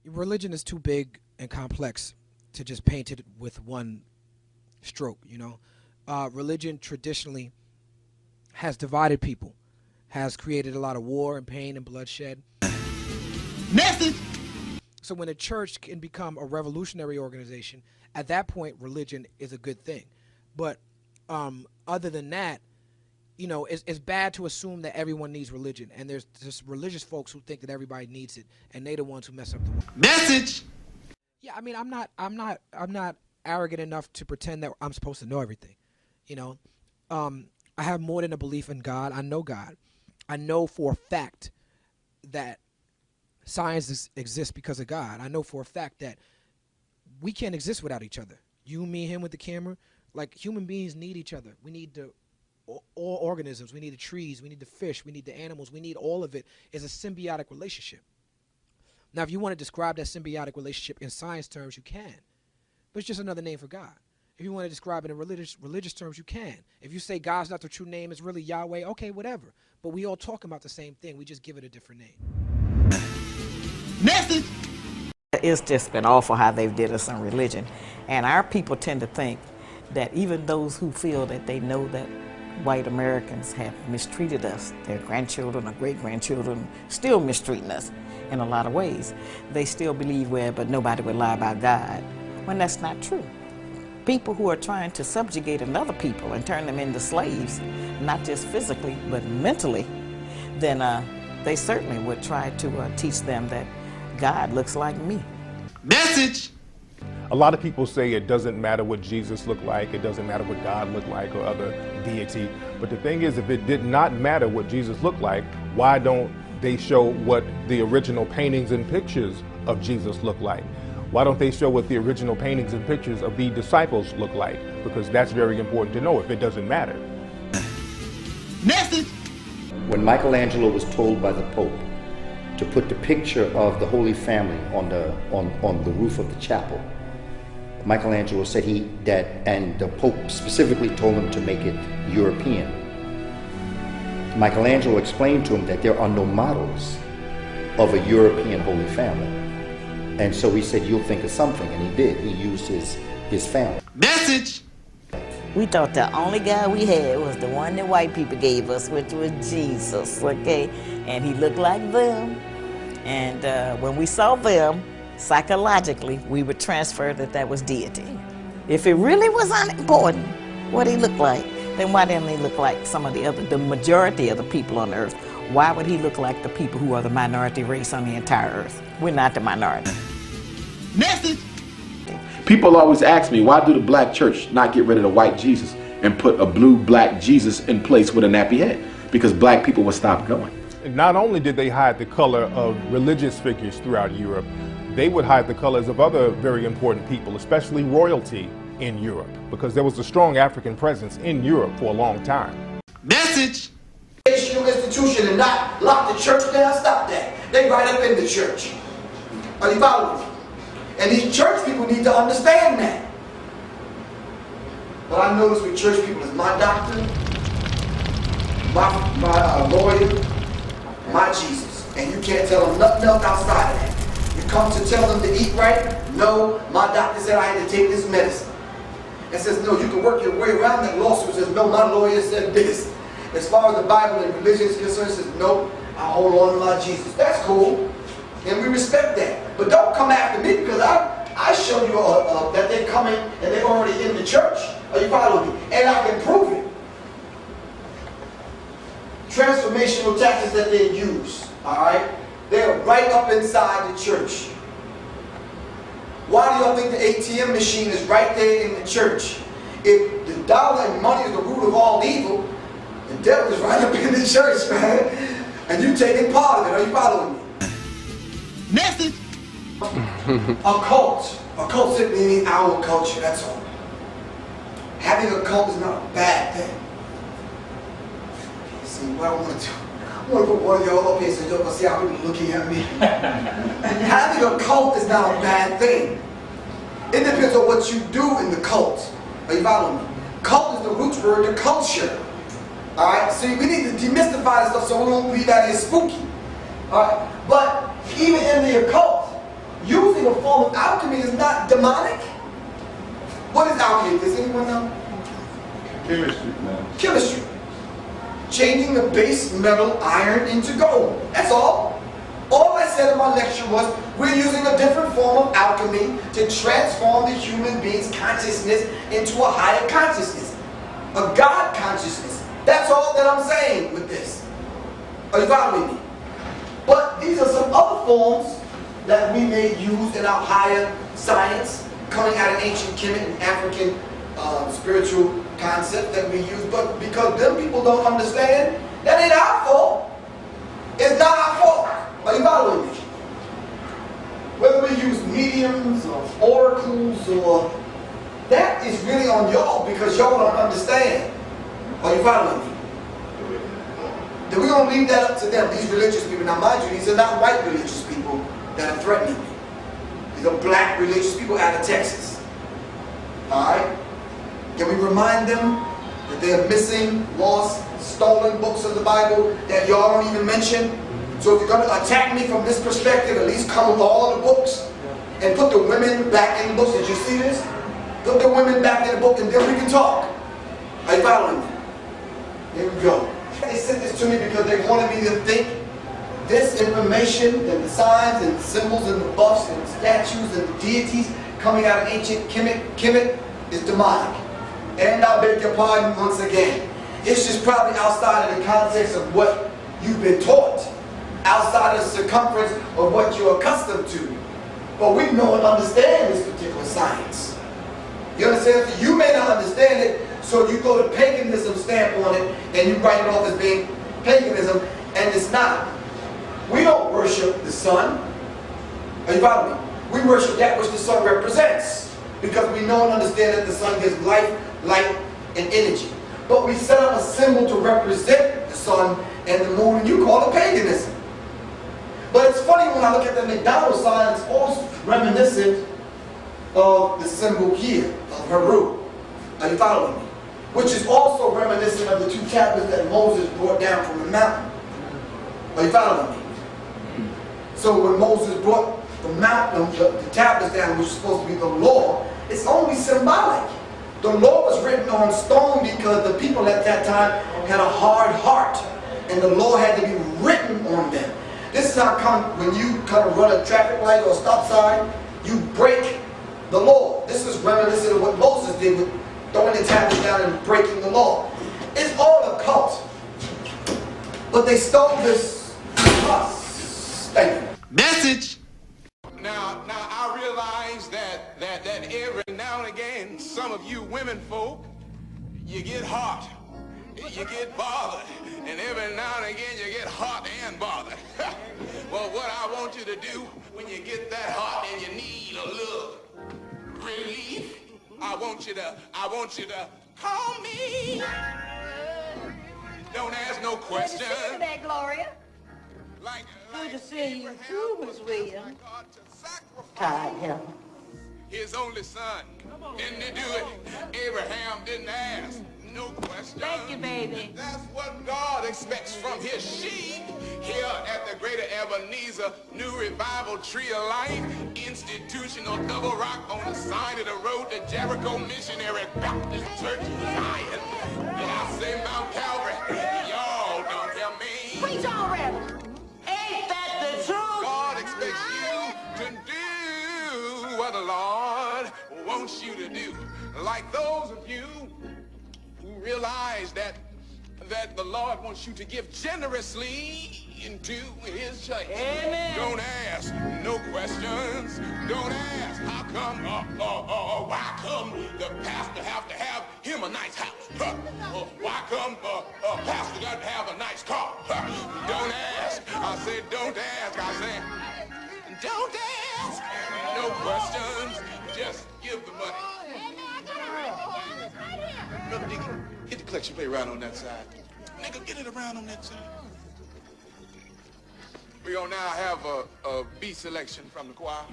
religion is too big and complex to just paint it with one stroke. Religion traditionally has divided people, has created a lot of war and pain and bloodshed. Message. So when a church can become a revolutionary organization, at that point, religion is a good thing. But other than that, it's bad to assume that everyone needs religion. And there's just religious folks who think that everybody needs it, and they're the ones who mess up the world. Message. Yeah, I mean, I'm not arrogant enough to pretend that I'm supposed to know everything. I have more than a belief in God. I know God. I know for a fact that science exists because of God. I know for a fact that we can't exist without each other. You, me, him with the camera. Like, human beings need each other. We need all organisms. We need the trees. We need the fish. We need the animals. We need all of it. It's a symbiotic relationship. Now, if you want to describe that symbiotic relationship in science terms, you can. But it's just another name for God. If you want to describe it in religious terms, you can. If you say God's not the true name, it's really Yahweh, okay, whatever. But we all talking about the same thing. We just give it a different name. Message. It's just been awful how they've did us on religion. And our people tend to think that even those who feel that they know that white Americans have mistreated us, their grandchildren or great-grandchildren still mistreating us in a lot of ways. They still believe, well, but nobody would lie about God, when that's not true. People who are trying to subjugate another people and turn them into slaves, not just physically, but mentally, then they certainly would try to teach them that God looks like me. Message. A lot of people say it doesn't matter what Jesus looked like, it doesn't matter what God looked like or other deity. But the thing is, if it did not matter what Jesus looked like, why don't they show what the original paintings and pictures of Jesus look like? Why don't they show what the original paintings and pictures of the disciples look like? Because that's very important to know if it doesn't matter. Message. When Michelangelo was told by the Pope to put the picture of the Holy Family on the roof of the chapel, Michelangelo said and the Pope specifically told him to make it European. Michelangelo explained to him that there are no models of a European Holy Family. And so he said, you'll think of something, and he did. He used his family. Message. We thought the only God we had was the one that white people gave us, which was Jesus, okay? And he looked like them. And when we saw them, psychologically, we would transfer that was deity. If it really was unimportant what he looked like, then why didn't he look like some of the majority of the people on earth? Why would he look like the people who are the minority race on the entire earth? We're not the minority. Message. People always ask me, why do the black church not get rid of the white Jesus and put a blue black Jesus in place with a nappy head? Because black people would stop going. Not only did they hide the color of religious figures throughout Europe, they would hide the colors of other very important people, especially royalty in Europe, because there was a strong African presence in Europe for a long time. Message. Educational institution and not lock the church down. Stop that. They right up in the church. Are you following me? And these church people need to understand that. What I notice with church people is my doctor, my lawyer, my Jesus. And you can't tell them nothing else outside of that. You come to tell them to eat right? No, my doctor said I had to take this medicine. And says, no, you can work your way around that lawsuit. Says, no, my lawyer said this. As far as the Bible and religion is concerned, it says, no, I hold on to my Jesus. That's cool. And we respect that. But don't come after me because I show you that they're coming and they're already in the church. Are you following me? And I can prove it. Transformational tactics that they use, all right? They're right up inside the church. Why do y'all think the ATM machine is right there in the church? If the dollar and money is the root of all evil, the devil is right up in the church, man. And you taking part of it. Are you following me? Message. A cult. A cult simply means our culture, that's all. Having a cult is not a bad thing. See, what I want to do, I want to put one of y'all up here so y'all can see how people looking at me. Having a cult is not a bad thing. It depends on what you do in the cult. Are you following me? Cult is the root word to culture. Alright? See, we need to demystify this stuff so we won't believe that it's spooky. Alright? But even in the occult, you using a form of alchemy is not demonic. What is alchemy? Does anyone know? Chemistry, man. Chemistry. Changing the base metal iron into gold. That's all. All I said in my lecture was we're using a different form of alchemy to transform the human being's consciousness into a higher consciousness. A God consciousness. That's all that I'm saying with this. Are you following me? But these are some other forms that we may use in our higher science, coming out of ancient Kemet and African spiritual concept that we use. But because them people don't understand, that ain't our fault. It's not our fault. Are you following me? Whether we use mediums or oracles or that is really on y'all because y'all don't understand. Are you following me? Then we're going to leave that up to them, these religious people. Now mind you, these are not white religious people that are threatening me. These are black religious people out of Texas. Alright? Can we remind them that they are missing, lost, stolen books of the Bible that y'all don't even mention? So if you're going to attack me from this perspective, at least come with all the books and put the women back in the books. Did you see this? Put the women back in the book and then we can talk. Are you following me? Here we go. They sent this to me because they wanted me to think this information and the signs and the symbols and the buffs and the statues and the deities coming out of ancient Kemet is demonic. And I beg your pardon once again. It's just probably outside of the context of what you've been taught, outside of the circumference of what you're accustomed to. But we know and understand this particular science. You understand? So you may not understand it, so you go to paganism stamp on it and you write it off as being paganism, and it's not. We don't worship the sun. Are you following me? We worship that which the sun represents because we know and understand that the sun gives life, light, and energy. But we set up a symbol to represent the sun and the moon, and you call it paganism. But it's funny when I look at the McDonald's sign, it's almost reminiscent of the symbol here, of Heru. Are you following me? Which is also reminiscent of the two tablets that Moses brought down from the mountain. Are you following me? So when Moses brought the mountain, the tablets down, which is supposed to be the law, it's only symbolic. The law was written on stone because the people at that time had a hard heart, and the law had to be written on them. This is how come when you kind of run a traffic light or a stop sign, you break the law. This is reminiscent of what Moses did with throwing the tablets down and breaking the law. It's all a cult. But they stole this from us. Thank you. Message. Now I realize that every now and again, some of you women folk, you get hot, you get bothered, and every now and again you get hot and bothered. Well, what I want you to do when you get that hot and you need a little relief, I want you to call me. Don't ask no questions. Good to see you today, Gloria. Good to see you too, Miss Williams. Tired, hell. His only son. Didn't he do it? Abraham didn't ask no question. Thank you, baby. That's what God expects from his sheep here at the Greater Ebenezer New Revival Tree of Life Institutional Double Rock on the side of the road to Jericho Missionary Baptist Church of Zion. Did I say Mount Calvary? Y'all don't hear me. Preach on, Reverend. Ain't that the truth? God expects you to do what the Lord wants you to do. Like those of you who realize that the Lord wants you to give generously into his church. Amen. Don't ask no questions. Don't ask how come why come the pastor have to have him a nice house? Why come pastor got to have a nice car? Don't ask. I said don't ask. I said don't ask. No questions. Just give the money. Brother Deacon, get the collection plate right on that side. Nigga, get it around on that side. We're gonna now have a beat selection from the choir.